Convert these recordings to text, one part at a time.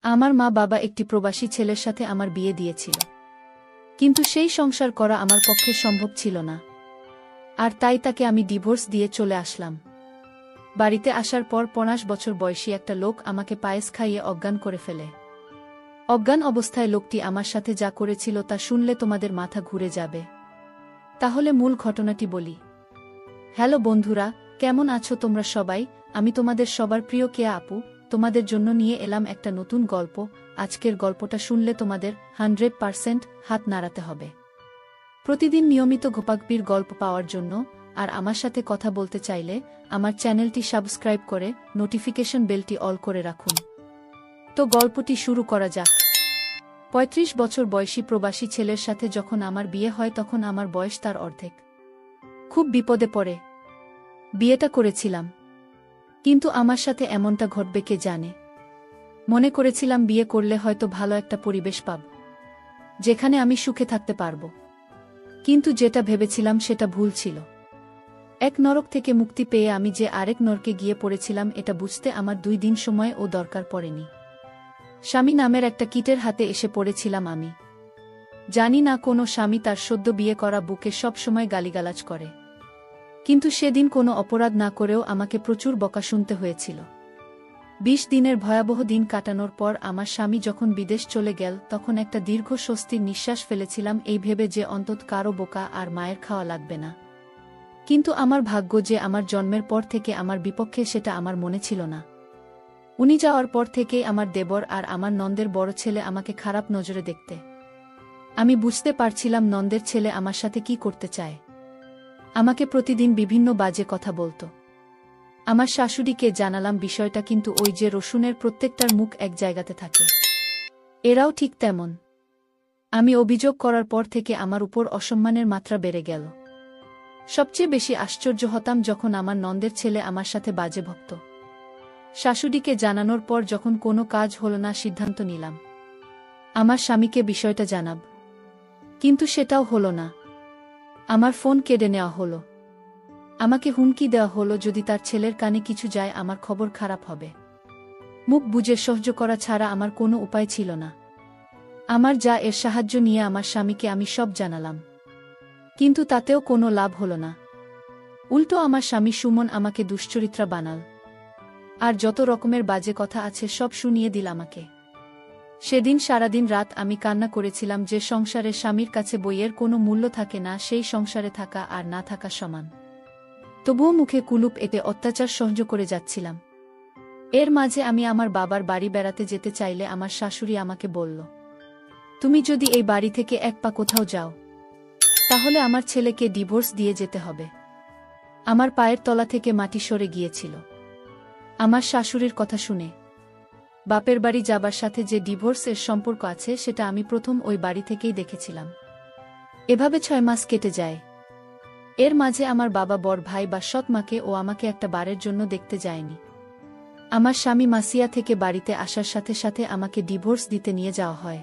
আমার মা বাবা একটি প্রবাসী ছেলের সাথে আমার বিয়ে দিয়েছিল, কিন্তু সেই সংসার করা আমার পক্ষে সম্ভব ছিল না। আর তাই তাকে আমি ডিভোর্স দিয়ে চলে আসলাম। বাড়িতে আসার পর ৫০ বছর বয়সী একটা লোক আমাকে পায়েস খাইয়ে অজ্ঞান করে ফেলে। অজ্ঞান অবস্থায় লোকটি আমার সাথে যা করেছিল তা শুনলে তোমাদের মাথা ঘুরে যাবে। তাহলে মূল ঘটনাটি বলি। হ্যালো বন্ধুরা, কেমন আছো তোমরা সবাই? আমি তোমাদের সবার প্রিয় কেয়া আপু তোমাদের জন্য নিয়ে এলাম একটা নতুন গল্প। আজকের গল্পটা শুনলে তোমাদের 100% হাত নাড়াতে হবে। প্রতিদিন নিয়মিত ঘোপাকপির গল্প পাওয়ার জন্য আর আমার সাথে কথা বলতে চাইলে আমার চ্যানেলটি সাবস্ক্রাইব করে নোটিফিকেশন বেলটি অল করে রাখুন। তো গল্পটি শুরু করা যাক। ৩৫ বছর বয়সী প্রবাসী ছেলের সাথে যখন আমার বিয়ে হয় তখন আমার বয়স তার অর্ধেক। খুব বিপদে পড়ে বিয়েটা করেছিলাম, কিন্তু আমার সাথে এমনটা ঘটবে কে জানে। মনে করেছিলাম বিয়ে করলে হয়তো ভালো একটা পরিবেশ পাব, যেখানে আমি সুখে থাকতে পারব। কিন্তু যেটা ভেবেছিলাম সেটা ভুল ছিল। এক নরক থেকে মুক্তি পেয়ে আমি যে আরেক নরকে গিয়ে পড়েছিলাম এটা বুঝতে আমার 2 দিন সময় ও দরকার পড়েনি। স্বামী নামের একটা কীটের হাতে এসে পড়েছিলাম আমি। জানি না কোনো স্বামী তার সদ্য বিয়ে করা বুকে সব সময় গালিগালাজ করে, কিন্তু সেদিন কোনো অপরাধ না করেও আমাকে প্রচুর বকা শুনতে হয়েছিল। 20 দিনের ভয়াবহ দিন কাটানোর পর আমার স্বামী যখন বিদেশ চলে গেল তখন একটা দীর্ঘ স্বস্তির নিঃশ্বাস ফেলেছিলাম, এই ভেবে যে অন্তত কারো বোকা আর মায়ের খাওয়া লাগবে না। কিন্তু আমার ভাগ্য যে আমার জন্মের পর থেকে আমার বিপক্ষে সেটা আমার মনে ছিল না। উনি যাওয়ার পর থেকেই আমার দেবর আর আমার নন্দের বড় ছেলে আমাকে খারাপ নজরে দেখতে। আমি বুঝতে পারছিলাম নন্দের ছেলে আমার সাথে কি করতে চায়। আমাকে প্রতিদিন বিভিন্ন বাজে কথা বলতো। আমার শাশুড়িকে জানালাম বিষয়টা, কিন্তু ওই যে রসুনের প্রত্যেকটার মুখ এক জায়গাতে থাকে, এরাও ঠিক তেমন। আমি অভিযোগ করার পর থেকে আমার উপর অসম্মানের মাত্রা বেড়ে গেল। সবচেয়ে বেশি আশ্চর্য হতাম যখন আমার নন্দের ছেলে আমার সাথে বাজে ভক্ত। শাশুড়িকে জানানোর পর যখন কোনো কাজ হলো না, সিদ্ধান্ত নিলাম আমার স্বামীকে বিষয়টা জানাব, কিন্তু সেটাও হলো না। আমার ফোন কেড়ে নেওয়া হলো। আমাকে হুমকি দেওয়া হলো যদি তার ছেলের কানে কিছু যায় আমার খবর খারাপ হবে। মুখ বুজে সহ্য করা ছাড়া আমার কোনো উপায় ছিল না। আমার যা এর সাহায্য নিয়ে আমার স্বামীকে আমি সব জানালাম, কিন্তু তাতেও কোনো লাভ হলো না। উল্টো আমার স্বামী সুমন আমাকে দুশ্চরিত্রা বানাল, আর যত রকমের বাজে কথা আছে সব শুনিয়ে দিল আমাকে। সেদিন সারাদিন রাত আমি কান্না করেছিলাম। যে সংসারে স্বামীর কাছে বইয়ের কোনো মূল্য থাকে না, সেই সংসারে থাকা আর না থাকা সমান। তবুও মুখে কুলুপ এঁটে অত্যাচার সহ্য করে যাচ্ছিলাম। এর মাঝে আমি আমার বাবার বাড়ি বেড়াতে যেতে চাইলে আমার শাশুড়ি আমাকে বলল, তুমি যদি এই বাড়ি থেকে এক পা কোথাও যাও তাহলে আমার ছেলেকে ডিভোর্স দিয়ে যেতে হবে। আমার পায়ের তলা থেকে মাটি সরে গিয়েছিল আমার শাশুড়ির কথা শুনে। বাপের বাড়ি যাবার সাথে যে ডিভোর্সের সম্পর্ক আছে সেটা আমি প্রথম ওই বাড়ি থেকেই দেখেছিলাম। এভাবে 6 মাস কেটে যায়। এর মাঝে আমার বাবা বড় ভাই বা সৎ মাকে ও আমাকে একটা বারের জন্য দেখতে যায়নি। আমার স্বামী মাসিয়া থেকে বাড়িতে আসার সাথে সাথে আমাকে ডিভোর্স দিতে নিয়ে যাওয়া হয়।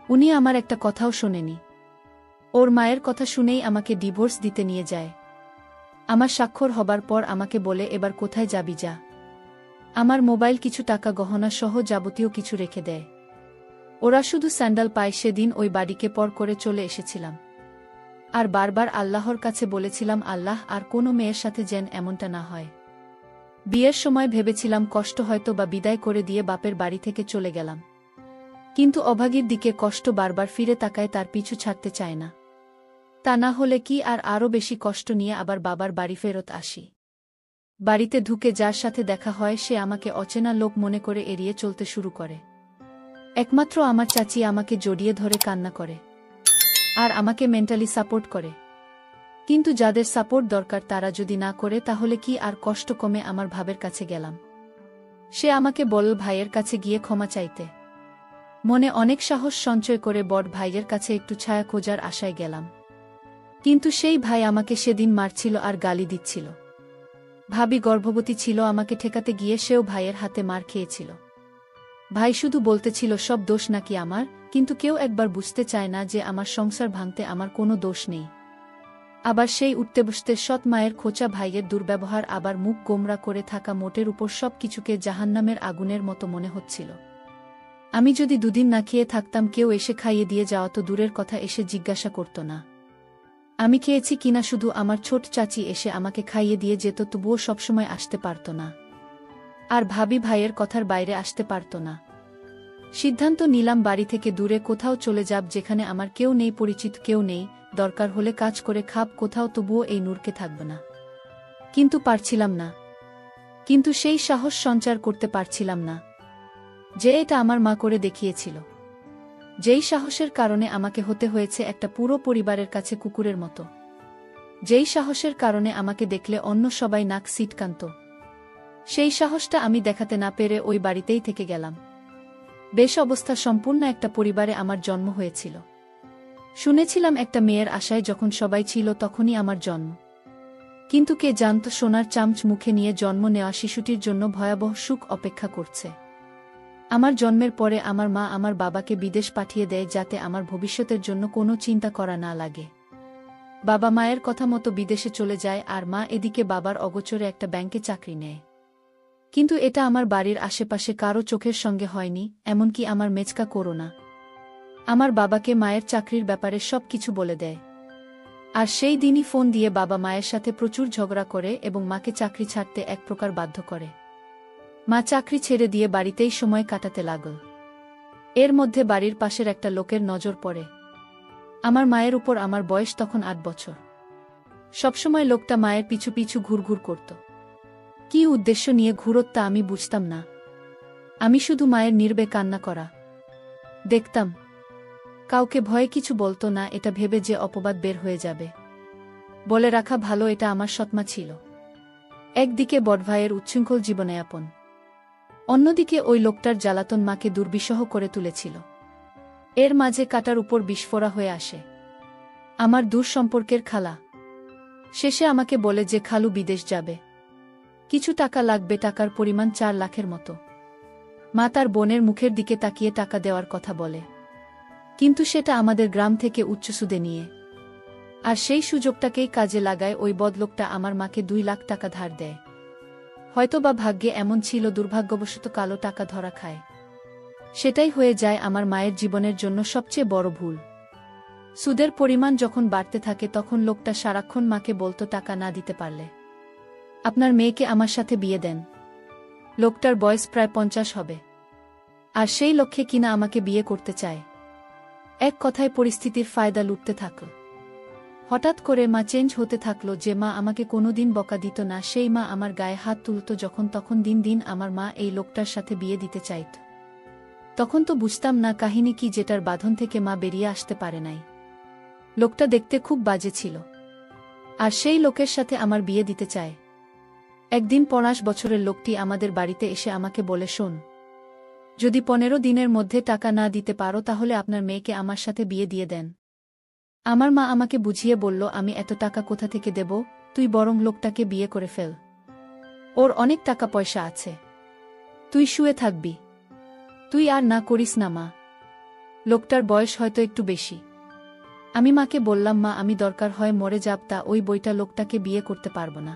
উনি আমার একটা কথাও শোনেনি। ওর মায়ের কথা শুনেই আমাকে ডিভোর্স দিতে নিয়ে যায়। আমার স্বাক্ষর হবার পর আমাকে বলে, এবার কোথায় যাবি যা। আমার মোবাইল, কিছু টাকা, গহনা সহ যাবতীয় কিছু রেখে দেয়। ওরা শুধু স্যান্ডাল পায়। সেদিন ওই বাড়িকে পর করে চলে এসেছিলাম, আর বারবার আল্লাহর কাছে বলেছিলাম, আল্লাহ, আর কোনো মেয়ের সাথে যেন এমনটা না হয়। বিয়ের সময় ভেবেছিলাম কষ্ট হয়তো বা বিদায় করে দিয়ে বাপের বাড়ি থেকে চলে গেলাম, কিন্তু অভাগীর দিকে কষ্ট বারবার ফিরে তাকায়, তার পিছু ছাড়তে চায় না। তা না হলে কি আর আরও বেশি কষ্ট নিয়ে আবার বাবার বাড়ি ফেরত আসি। বাড়িতে ঢুকে যার সাথে দেখা হয় সে আমাকে অচেনা লোক মনে করে এড়িয়ে চলতে শুরু করে। একমাত্র আমার চাচি আমাকে জড়িয়ে ধরে কান্না করে আর আমাকে মেন্টালি সাপোর্ট করে। কিন্তু যাদের সাপোর্ট দরকার তারা যদি না করে তাহলে কি আর কষ্ট কমে? আমার ভাবের কাছে গেলাম। সে আমাকে বলল ভাইয়ের কাছে গিয়ে ক্ষমা চাইতে। মনে অনেক সাহস সঞ্চয় করে বড় ভাইয়ের কাছে একটু ছায়া খোঁজার আশায় গেলাম, কিন্তু সেই ভাই আমাকে সেদিন মারছিল আর গালি দিচ্ছিল। ভাবি গর্ভবতী ছিল, আমাকে ঠেকাতে গিয়ে সেও ভাইয়ের হাতে মার খেয়েছিল। ভাই শুধু বলতেছিল সব দোষ নাকি আমার, কিন্তু কেউ একবার বুঝতে চায় না যে আমার সংসার ভাঙতে আমার কোনো দোষ নেই। আবার সেই উঠতে বসতে সৎ মায়ের খোঁচা, ভাইয়ের দুর্ব্যবহার, আবার মুখ গোমরা করে থাকা মোটের উপর সব কিছুকে জাহান্নামের আগুনের মতো মনে হচ্ছিল। আমি যদি দুদিন না খেয়ে থাকতাম কেউ এসে খাইয়ে দিয়ে যাওয়া তো দূরের কথা, এসে জিজ্ঞাসা করত না আমি খেয়েছি কিনা। শুধু আমার ছোট চাচি এসে আমাকে খাইয়ে দিয়ে যেত, তবুও সবসময় আসতে পারত না। আর ভাবি ভাইয়ের কথার বাইরে আসতে পারত না। সিদ্ধান্ত নিলাম বাড়ি থেকে দূরে কোথাও চলে যাব, যেখানে আমার কেউ নেই, পরিচিত কেউ নেই। দরকার হলে কাজ করে খাব কোথাও, তবুও এই নূরকে থাকবে না। কিন্তু পারছিলাম না। কিন্তু সেই সাহস সঞ্চার করতে পারছিলাম না যে এটা আমার মা করে দেখিয়েছিল। যেই সাহসের কারণে আমাকে হতে হয়েছে একটা পুরো পরিবারের কাছে কুকুরের মতো। যেই সাহসের কারণে আমাকে দেখলে অন্য সবাই নাক সিটকান্ত। সেই সাহসটা আমি দেখাতে না পেরে ওই বাড়িতেই থেকে গেলাম। বেশ অবস্থা সম্পূর্ণ একটা পরিবারে আমার জন্ম হয়েছিল। শুনেছিলাম একটা মেয়ের আশায় যখন সবাই ছিল তখনই আমার জন্ম। কিন্তু কে জানত সোনার চামচ মুখে নিয়ে জন্ম নেওয়া শিশুটির জন্য ভয়াবহ সুখ অপেক্ষা করছে। আমার জন্মের পরে আমার মা আমার বাবাকে বিদেশ পাঠিয়ে দেয়, যাতে আমার ভবিষ্যতের জন্য কোনো চিন্তা করা না লাগে। বাবা মায়ের কথা মতো বিদেশে চলে যায়, আর মা এদিকে বাবার অগোচরে একটা ব্যাংকে চাকরি নেয়। কিন্তু এটা আমার বাড়ির আশেপাশে কারো চোখের সঙ্গে হয়নি, এমনকি আমার মেচকা করোনা। আমার বাবাকে মায়ের চাকরির ব্যাপারে সব কিছু বলে দেয়। আর সেই দিনই ফোন দিয়ে বাবা মায়ের সাথে প্রচুর ঝগড়া করে এবং মাকে চাকরি ছাড়তে এক প্রকার বাধ্য করে। মা চাকরি ছেড়ে দিয়ে বাড়িতেই সময় কাটাতে লাগল। এর মধ্যে বাড়ির পাশের একটা লোকের নজর পড়ে আমার মায়ের উপর। আমার বয়স তখন 8 বছর। সবসময় লোকটা মায়ের পিছু পিছু ঘুরঘুর করত। কী উদ্দেশ্য নিয়ে ঘুরত তা আমি বুঝতাম না। আমি শুধু মায়ের নীরবে কান্না করা দেখতাম। কাউকে ভয়ে কিছু বলতো না, এটা ভেবে যে অপবাদ বের হয়ে যাবে। বলে রাখা ভালো, এটা আমার সৎমা ছিল। একদিকে বড়ভাইয়ের উচ্ছৃঙ্খল জীবনযাপন, অন্যদিকে ওই লোকটার জ্বালাতন মাকে দুর্বিষহ করে তুলেছিল। এর মাঝে কাটার উপর বিস্ফোরা হয়ে আসে আমার দূর সম্পর্কের খালা। শেষে আমাকে বলে যে খালু বিদেশ যাবে, কিছু টাকা লাগবে, টাকার পরিমাণ 4 লাখের মতো। মা তার বোনের মুখের দিকে তাকিয়ে টাকা দেওয়ার কথা বলে, কিন্তু সেটা আমাদের গ্রাম থেকে উচ্চ সুদে নিয়ে। আর সেই সুযোগটাকেই কাজে লাগায় ওই বদলোকটা আমার মাকে 2 লাখ টাকা ধার দেয়। হয়তোবা ভাগ্যে এমন ছিল, দুর্ভাগ্যবশত কালো টাকা ধরা খায়। সেটাই হয়ে যায় আমার মায়ের জীবনের জন্য সবচেয়ে বড় ভুল। সুদের পরিমাণ যখন বাড়তে থাকে তখন লোকটা সারাক্ষণ মাকে বলতো, টাকা না দিতে পারলে আপনার মেয়েকে আমার সাথে বিয়ে দেন। লোকটার বয়স প্রায় 50 হবে, আর সেই লক্ষ্যে কিনা আমাকে বিয়ে করতে চায়। এক কথায় পরিস্থিতির ফায়দা লুটতে থাকল। হঠাৎ করে মা চেঞ্জ হতে থাকলো। যে মা আমাকে কোনোদিন বকা দিত না, সেই মা আমার গায়ে হাত তুলত যখন তখন। দিন দিন আমার মা এই লোকটার সাথে বিয়ে দিতে চাইত। তখন তো বুঝতাম না কাহিনী কি, যেটার বাঁধন থেকে মা বেরিয়ে আসতে পারে নাই। লোকটা দেখতে খুব বাজে ছিল, আর সেই লোকের সাথে আমার বিয়ে দিতে চায়। একদিন 50 বছরের লোকটি আমাদের বাড়িতে এসে আমাকে বলে, শোন, যদি 15 দিনের মধ্যে টাকা না দিতে পারো তাহলে আপনার মেয়েকে আমার সাথে বিয়ে দিয়ে দেন। আমার মা আমাকে বুঝিয়ে বলল, আমি এত টাকা কোথা থেকে দেব, তুই বরং লোকটাকে বিয়ে করে ফেল। ওর অনেক টাকা পয়সা আছে, তুই শুয়ে থাকবি। তুই আর না করিস না মা। লোকটার বয়স হয়তো একটু বেশি। আমি মাকে বললাম, মা, আমি দরকার হয় মরে যাব, তা ওই বইটা লোকটাকে বিয়ে করতে পারব না।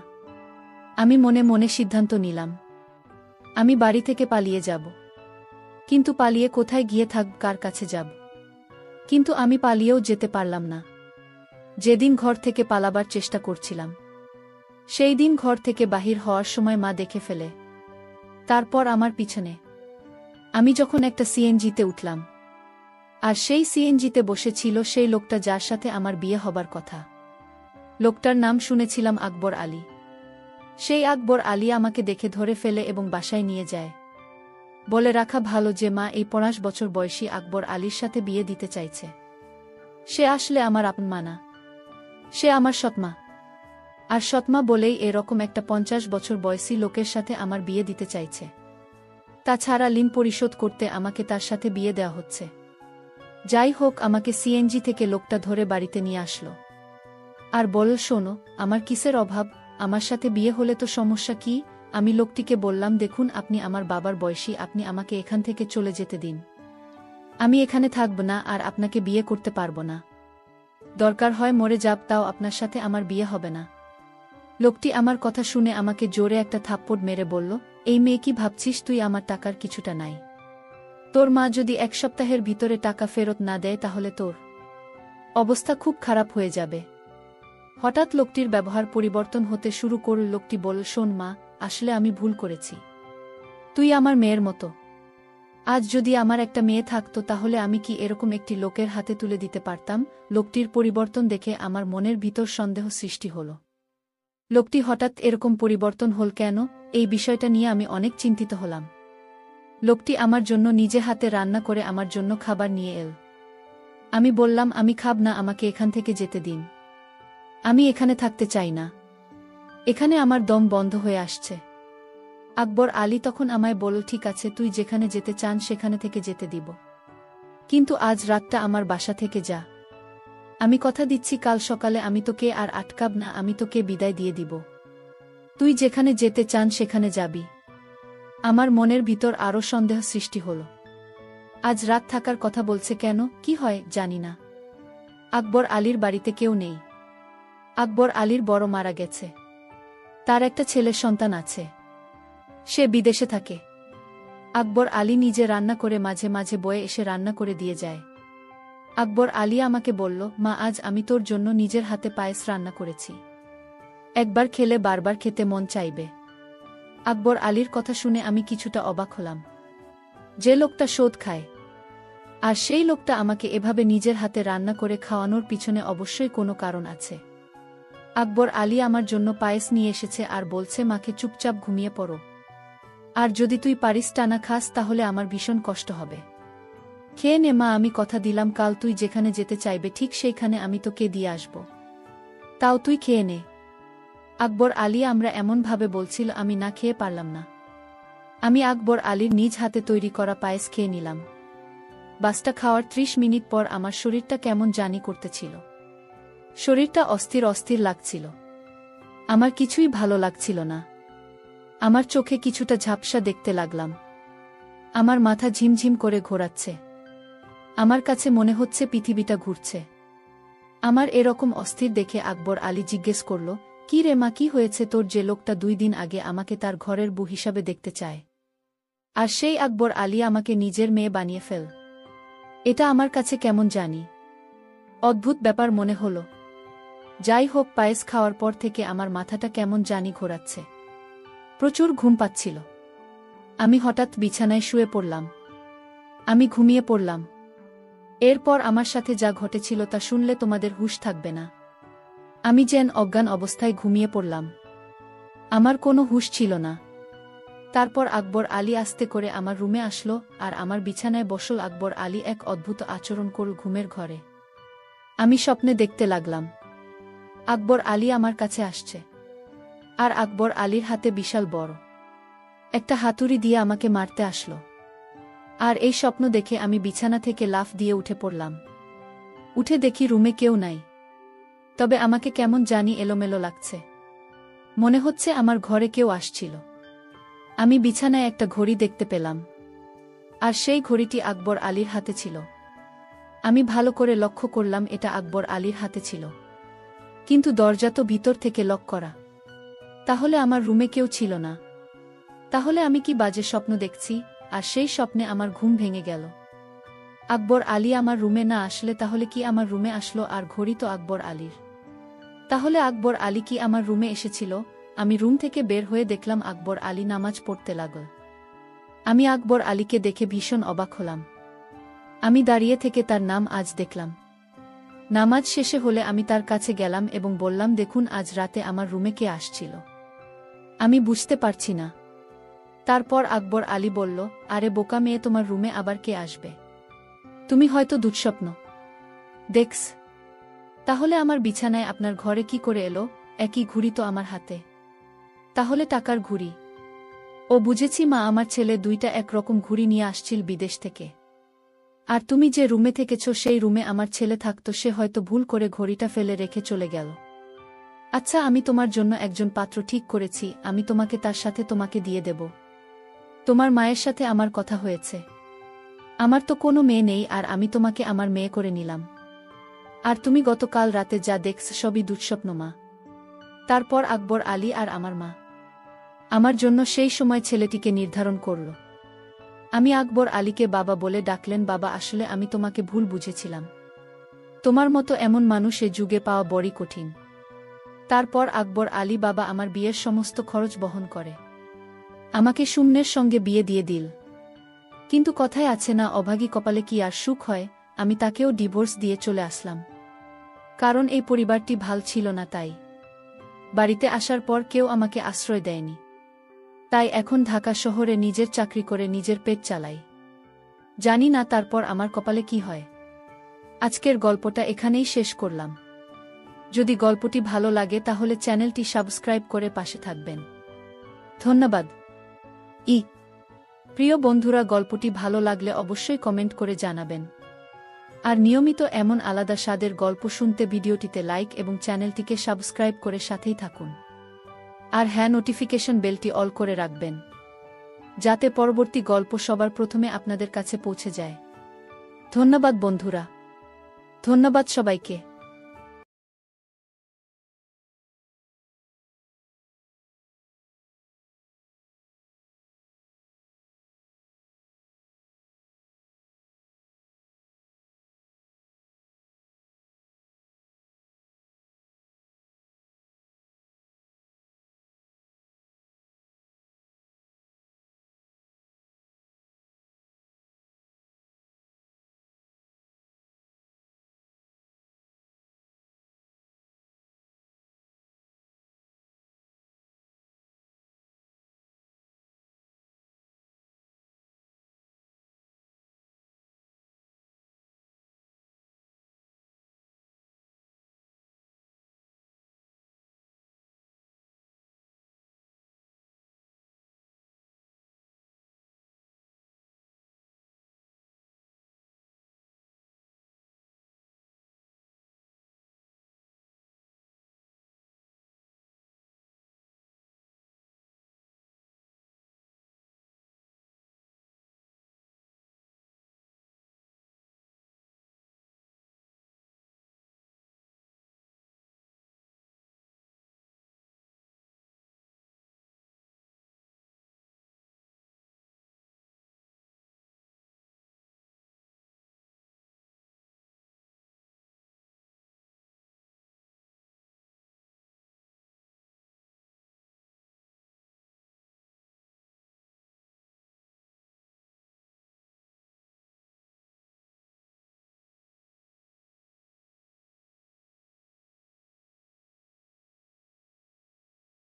আমি মনে মনে সিদ্ধান্ত নিলাম, আমি বাড়ি থেকে পালিয়ে যাব। কিন্তু পালিয়ে কোথায় গিয়ে থাকব, কার কাছে যাব? কিন্তু আমি পালিয়েও যেতে পারলাম না। যেদিন ঘর থেকে পালাবার চেষ্টা করছিলাম, সেই দিন ঘর থেকে বাহির হওয়ার সময় মা দেখে ফেলে। তারপর আমার পিছনে আমি যখন একটা সিএনজিতে উঠলাম, আর সেই সিএনজিতে বসেছিল সেই লোকটা যার সাথে আমার বিয়ে হবার কথা। লোকটার নাম শুনেছিলাম আকবর আলী। সেই আকবর আলী আমাকে দেখে ধরে ফেলে এবং বাসায় নিয়ে যায়। বলে রাখা ভালো যে মা এই 50 বছর বয়সী আকবর আলীর সাথে বিয়ে দিতে চাইছে। সে আসলে আমার আপন মা না, সে আমার সৎমা। আর সৎমা বলেই এরকম একটা 50 বছর বয়সী লোকের সাথে আমার বিয়ে দিতে চাইছে। তাছাড়া ঋণ পরিশোধ করতে আমাকে তার সাথে বিয়ে দেওয়া হচ্ছে। যাই হোক, আমাকে সিএনজি থেকে লোকটা ধরে বাড়িতে নিয়ে আসলো আর বলল, শোনো, আমার কিসের অভাব, আমার সাথে বিয়ে হলে তো সমস্যা কি? আমি লোকটিকে বললাম, দেখুন, আপনি আমার বাবার বয়সী, আপনি আমাকে এখান থেকে চলে যেতে দিন। আমি এখানে থাকব না আর আপনাকে বিয়ে করতে পারবো না। দরকার হয় মরে যাব, তাও আপনার সাথে আমার বিয়ে হবে না। লোকটি আমার কথা শুনে আমাকে জোরে একটা থাপ্পড় মেরে বলল, এই মেয়ে, কি ভাবছিস তুই আমার টাকার কিছুটা নাই? তোর মা যদি 1 সপ্তাহের ভিতরে টাকা ফেরত না দেয় তাহলে তোর অবস্থা খুব খারাপ হয়ে যাবে। হঠাৎ লোকটির ব্যবহার পরিবর্তন হতে শুরু করল। লোকটি বলল, শোন মা, আসলে আমি ভুল করেছি। তুই আমার মেয়ের মতো। আজ যদি আমার একটা মেয়ে থাকতো তাহলে আমি কি এরকম একটি লোকের হাতে তুলে দিতে পারতাম? লোকটির পরিবর্তন দেখে আমার মনের ভিতর সন্দেহ সৃষ্টি হল। লোকটি হঠাৎ এরকম পরিবর্তন হল কেন? এই বিষয়টা নিয়ে আমি অনেক চিন্তিত হলাম। লোকটি আমার জন্য নিজে হাতে রান্না করে আমার জন্য খাবার নিয়ে এল। আমি বললাম, আমি খাব না, আমাকে এখান থেকে যেতে দিন। আমি এখানে থাকতে চাই না। এখানে আমার দম বন্ধ হয়ে আসছে। আকবর আলী তখন আমায় বলল, ঠিক আছে, তুই যেখানে যেতে চান সেখানে থেকে যেতে দিব, কিন্তু আজ রাতটা আমার বাসা থেকে যা। আমি কথা দিচ্ছি কাল সকালে আমি তোকে আর আটকাব না, আমি তোকে বিদায় দিয়ে দিব। তুই যেখানে যেতে চান সেখানে যাবি। আমার মনের ভিতর আরও সন্দেহ সৃষ্টি হল। আজ রাত থাকার কথা বলছে কেন? কি হয় জানি না। আকবর আলীর বাড়িতে কেউ নেই। আকবর আলীর বড় মারা গেছে। তার একটা ছেলে সন্তান আছে, সে বিদেশে থাকে। আকবর আলী নিজে রান্না করে মাঝে মাঝে বয়ে এসে রান্না করে দিয়ে যায়। আকবর আলী আমাকে বলল, মা, আজ আমি তোর জন্য নিজের হাতে পায়েস রান্না করেছি। একবার খেলে বারবার খেতে মন চাইবে। আকবর আলীর কথা শুনে আমি কিছুটা অবাক হলাম। যে লোকটা সুদ খায়, আর সেই লোকটা আমাকে এভাবে নিজের হাতে রান্না করে খাওয়ানোর পিছনে অবশ্যই কোনো কারণ আছে। আকবর আলী আমার জন্য পায়েস নিয়ে এসেছে আর বলছে, মাকে চুপচাপ ঘুমিয়ে পড়ো, আর যদি তুই পারিস টানা খাস তাহলে আমার ভীষণ কষ্ট হবে। খেয়ে নে মা, আমি কথা দিলাম কাল তুই যেখানে যেতে চাইবে ঠিক সেইখানে আমি তোকে দিয়ে আসব। তাও তুই খেয়ে নে। আকবর আলী আমরা এমনভাবে বলছিল আমি না খেয়ে পারলাম না। আমি আকবর আলীর নিজ হাতে তৈরি করা পায়েস খেয়ে নিলাম। বাসটা খাওয়ার 30 মিনিট পর আমার শরীরটা কেমন জানি করতেছিল। শরীরটা অস্থির অস্থির লাগছিল। আমার কিছুই ভালো লাগছিল না। আমার চোখে কিছুটা ঝাপসা দেখতে লাগলাম। আমার মাথা ঝিমঝিম করে ঘোরাচ্ছে। আমার কাছে মনে হচ্ছে পৃথিবীটা ঘুরছে। আমার এরকম অস্থির দেখে আকবর আলী জিজ্ঞেস করল, কি রে মা, কি হয়েছে তোর? যে লোকটা 2 দিন আগে আমাকে তার ঘরের বউ হিসাবে দেখতে চায়, আর সেই আকবর আলী আমাকে নিজের মেয়ে বানিয়ে ফেল। এটা আমার কাছে কেমন জানি অদ্ভুত ব্যাপার মনে হল। যাই হোক, পায়েস খাওয়ার পর থেকে আমার মাথাটা কেমন জানি ঘোরাচ্ছে। প্রচুর ঘুম পাচ্ছিল। আমি হঠাৎ বিছানায় শুয়ে পড়লাম। আমি ঘুমিয়ে পড়লাম। এরপর আমার সাথে যা ঘটেছিল তা শুনলে তোমাদের হুঁশ থাকবে না। আমি যেন অজ্ঞান অবস্থায় ঘুমিয়ে পড়লাম। আমার কোনো হুঁশ ছিল না। তারপর আকবর আলী আস্তে করে আমার রুমে আসলো আর আমার বিছানায় বসল। আকবর আলী এক অদ্ভুত আচরণ করল ঘুমের ঘরে। আমি স্বপ্নে দেখতে লাগলাম আকবর আলী আমার কাছে আসছে, আর আকবর আলীর হাতে বিশাল বড় একটা হাতুড়ি দিয়ে আমাকে মারতে আসলো। আর এই স্বপ্ন দেখে আমি বিছানা থেকে লাফ দিয়ে উঠে পড়লাম। উঠে দেখি রুমে কেউ নাই, তবে আমাকে কেমন জানি এলোমেলো লাগছে। মনে হচ্ছে আমার ঘরে কেউ আসছিল। আমি বিছানায় একটা ঘড়ি দেখতে পেলাম, আর সেই ঘড়িটি আকবর আলীর হাতে ছিল। আমি ভালো করে লক্ষ্য করলাম এটা আকবর আলীর হাতে ছিল, কিন্তু দরজা তো ভিতর থেকে লক করা। তাহলে আমার রুমে কেউ ছিল না। তাহলে আমি কি বাজে স্বপ্ন দেখছি? আর সেই স্বপ্নে আমার ঘুম ভেঙে গেল। আকবর আলী আমার রুমে না আসলে তাহলে কি আমার রুমে আসলো? আর ঘড়ি তো আকবর আলীর। তাহলে আকবর আলী কি আমার রুমে এসেছিল? আমি রুম থেকে বের হয়ে দেখলাম আকবর আলী নামাজ পড়তে লাগল। আমি আকবর আলীকে দেখে ভীষণ অবাক হলাম। আমি দাঁড়িয়ে থেকে তার নাম আজ দেখলাম। নামাজ শেষে হলে আমি তার কাছে গেলাম এবং বললাম, দেখুন আজ রাতে আমার রুমে কে আসছিল? আমি বুঝতে পারছি না। তারপর আকবর আলী বলল, আরে বোকা মেয়ে, তোমার রুমে আবার কে আসবে? তুমি হয়তো দুঃস্বপ্ন দেখছ। তাহলে আমার বিছানায় আপনার ঘরে কি করে এলো? একই ঘুড়ি তো আমার হাতে। তাহলে টাকার ঘুড়ি। ও বুঝেছি মা, আমার ছেলে 2টা একরকম ঘুড়ি নিয়ে আসছিল বিদেশ থেকে। আর তুমি যে রুমে থেকেছ সেই রুমে আমার ছেলে থাকতো, সে হয়তো ভুল করে ঘড়িটা ফেলে রেখে চলে গেল। আচ্ছা, আমি তোমার জন্য একজন পাত্র ঠিক করেছি, আমি তোমাকে তার সাথে তোমাকে দিয়ে দেব। তোমার মায়ের সাথে আমার কথা হয়েছে। আমার তো কোনো মেয়ে নেই, আর আমি তোমাকে আমার মেয়ে করে নিলাম। আর তুমি গতকাল রাতে যা দেখছ সবই দুঃস্বপ্ন মা। তারপর আকবর আলী আর আমার মা আমার জন্য সেই সময় ছেলেটিকে নির্ধারণ করল। আমি আকবর আলীকে বাবা বলে ডাকলেন। বাবা, আসলে আমি তোমাকে ভুল বুঝেছিলাম। তোমার মতো এমন মানুষ এ যুগে পাওয়া বড়ই কঠিন। তারপর আকবর আলী বাবা আমার বিয়ের সমস্ত খরচ বহন করে আমাকে সুমনের সঙ্গে বিয়ে দিয়ে দিল। কিন্তু কথায় আছে না, অভাগী কপালে কি আর সুখ হয়। আমি তাকেও ডিভোর্স দিয়ে চলে আসলাম, কারণ এই পরিবারটি ভাল ছিল না। তাই বাড়িতে আসার পর কেউ আমাকে আশ্রয় দেয়নি। তাই এখন ঢাকা শহরে নিজের চাকরি করে নিজের পেট চালাই। জানি না তারপর আমার কপালে কি হয়। আজকের গল্পটা এখানেই শেষ করলাম। যদি গল্পটি ভালো লাগে তাহলে চ্যানেলটি সাবস্ক্রাইব করে পাশে থাকবেন। ধন্যবাদ। প্রিয় বন্ধুরা, গল্পটি ভালো লাগলে অবশ্যই কমেন্ট করে জানাবেন। আর নিয়মিত এমন আলাদা স্বাদের গল্প শুনতে ভিডিওটিতে লাইক এবং চ্যানেলটিকে সাবস্ক্রাইব করে সাথেই থাকুন। আর হ্যাঁ, নোটিফিকেশন বেলটি অল করে রাখবেন, যাতে পরবর্তী গল্প সবার প্রথমে আপনাদের কাছে পৌঁছে যায়। ধন্যবাদ বন্ধুরা, ধন্যবাদ সবাইকে।